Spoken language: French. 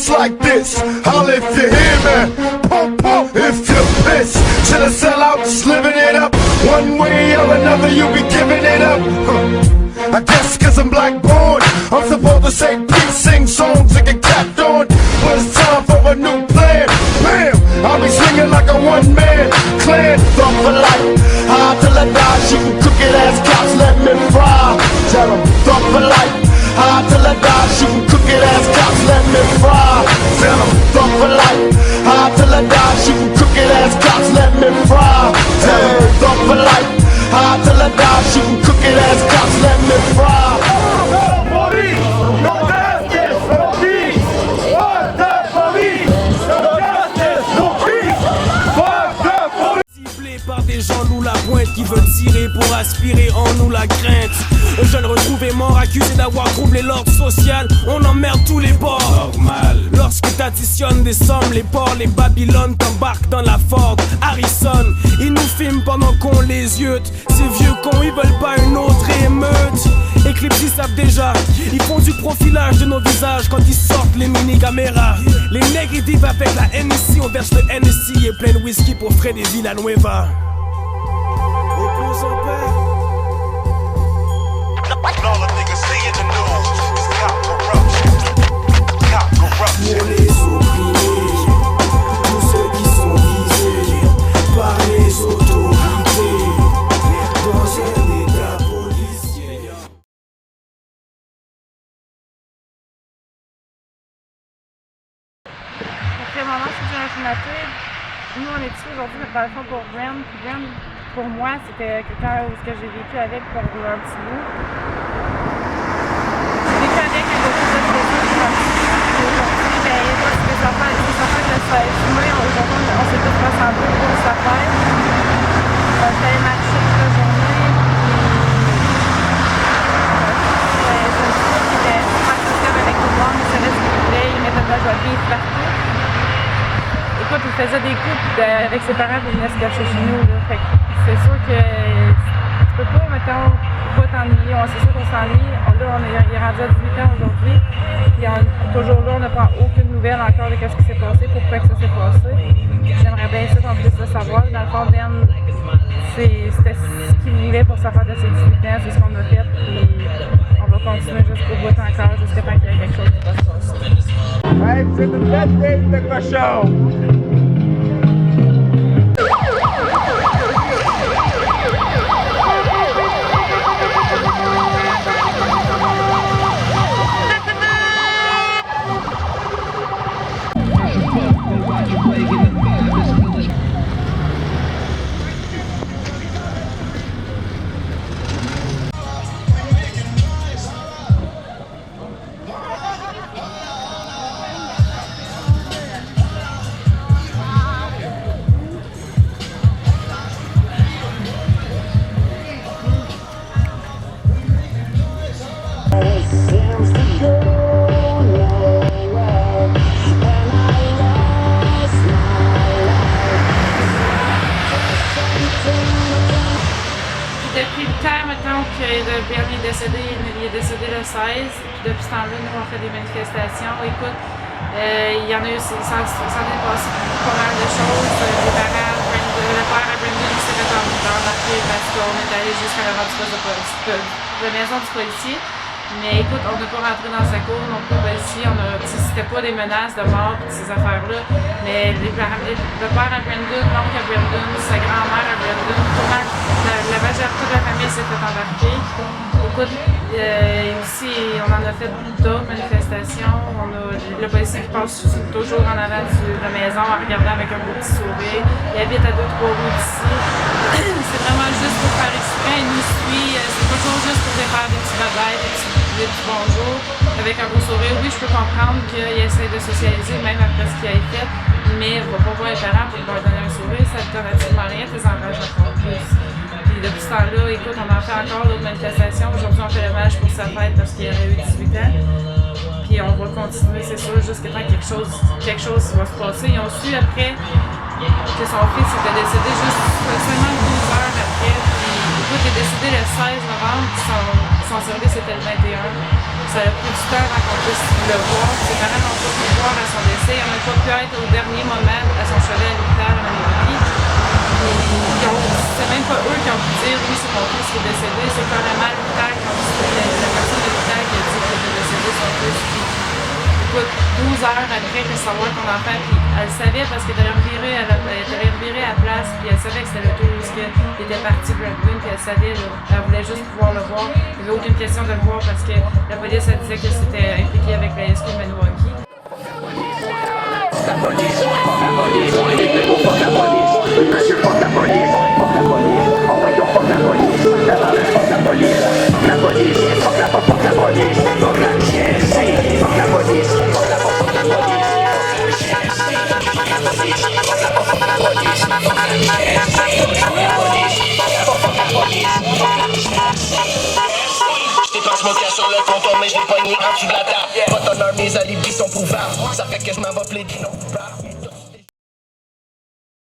Like this, I'll if you hear me, pump, pump, if you're pissed. To the sellouts, living it up, one way or another you'll be giving it up. I guess cause I'm black born, I'm supposed to say peace, sing songs and get capped on. But it's time for a new plan, bam, I'll be swinging like a one-man clan. Thought for life, hard till I die, shooting crooked ass cops, let me fry. Tell them, thought for life, hard till I die, shooting crooked ass cops, let me fry. Tell them, thought for life, hard till I die, shooting crooked ass cops, let me fry. Tell them, thought for life, hard till I die, shooting crooked ass cops, let me fry. Par des gens louent la pointe qui veulent tirer pour aspirer en nous la crainte. Un jeune retrouvé mort accusé d'avoir troublé l'ordre social. On emmerde tous les bords. Normal. Lorsque t'additionnes des sommes, les ports, les Babylone t'embarquent dans la Ford Harrison. Ils nous filment pendant qu'on les yute. Ces vieux cons, ils veulent pas une autre émeute. Eclipse, ils savent déjà. Ils font du profilage de nos visages quand ils sortent les mini-caméras. Les nègres, ils vivent avec la NSC. On verse le NSC et plein de whisky pour Fred et Villanueva. Pour les opprimés, tous ceux qui sont visés par les autorités dans un état policier. Après moment, c'est un filmateur. Nous, on est ici aujourd'hui dans le fond pour Bren. Puis Bren, pour moi, c'était quelqu'un où j'ai vécu avec pour un petit bout. J'ai vécu avec un peu de choses. Aujourd'hui, ben, moi, les enfants de la fumée, aujourd'hui, on s'est tous rassemblés pour s'affaire. On fait marcher toute la journée. Je me suis dit qu'il était super social avec tout le monde, il savait ce qu'il voulait, il mettait de la joie de vivre partout. Écoute, il faisait des coups avec ses parents pour venir se cacher chez nous. Là. Fait que c'est sûr que tu peux pas, mettons, pas t'ennuyer. C'est sûr qu'on s'ennuie. Là, il est rendu à 18 ans aujourd'hui. Puis toujours là, on n'a pas aucune nouvelle encore de ce qui s'est passé, pourquoi que ça s'est passé. J'aimerais bien ça qu'on puisse le savoir. Dans le fond, Ben, c'était ce qu'il voulait pour sa fête de ses 18 ans. C'est ce qu'on a fait. Puis on va continuer jusqu'au bout encore, jusqu'à temps qu'il y ait quelque chose qui va se passer. Hey, c'est une belle game de cochon! quand, mettons, que Bill est décédé, il est décédé le 16, puis depuis ce temps-là, nous, on fait des manifestations. Écoute, il y en a eu, ça est passé pas mal de choses. Les parents, le père à Brandon s'est fait embarquer parce qu'on est allé jusqu'à la maison du policier. Mais écoute, on n'a pas rentré dans sa cour non plus, policier. C'était pas des menaces de mort et ces affaires-là. Mais le père à Brandon, l'oncle à Brandon, sa grand-mère à Brandon, la majorité de la famille s'est fait embarquer. Écoute, aussi, on en a fait d'autres manifestations. Le policier qui passe toujours en avant de la maison en regardant avec un beau petit sourire. Il habite à 2-3 rues d'ici. C'est vraiment juste pour faire exprès. Il nous suit. C'est toujours juste pour faire des petits bye-bye, des petits bonjours avec un beau sourire. Oui, je peux comprendre qu'il essaie de socialiser même après ce qu'il a fait, mais il ne va pas voir les parents pour leur donner un sourire. Ça ne donne absolument rien, tes engages encore plus. Puis depuis ce temps-là, écoute, on en fait encore d'autres manifestations. Aujourd'hui, on fait l'hommage pour sa fête parce qu'il aurait eu 18 ans. Puis on va continuer, c'est sûr, jusqu'à temps quelque chose va se passer. Ils ont su après que son fils était décédé juste seulement 12 heures après. Puis écoute, il est décédé le 16 novembre, puis son service était le 21. Ça a pris du temps avant qu'on puisse le voir. Ses parents n'ont pas pu le voir à son décès. Il n'a pas pu être au dernier moment à son chevet à l'hôpital à Manitoulin. C'est même pas eux qui ont pu dire oui, c'est mon fils qui est décédé. C'est carrément l'hôpital qui a dit, la personne de l'hôpital qui a dit qu'il était décédé son fils. Écoute, 12 heures après de savoir ton enfant, puis elle savait parce qu'elle était revirée à la place, puis elle savait que c'était le tour où il était parti Brandon, puis elle savait, là, elle voulait juste pouvoir le voir. Il n'y avait aucune question de le voir parce que la police elle disait que c'était impliqué avec la SQ de Maniwaki. Je me cache sur le comptoir mais je l'ai pogné en dessous de la table. Pas d'honneur, mes alibis sont prouvables. Ça fait que je m'en vais plaider non coupable.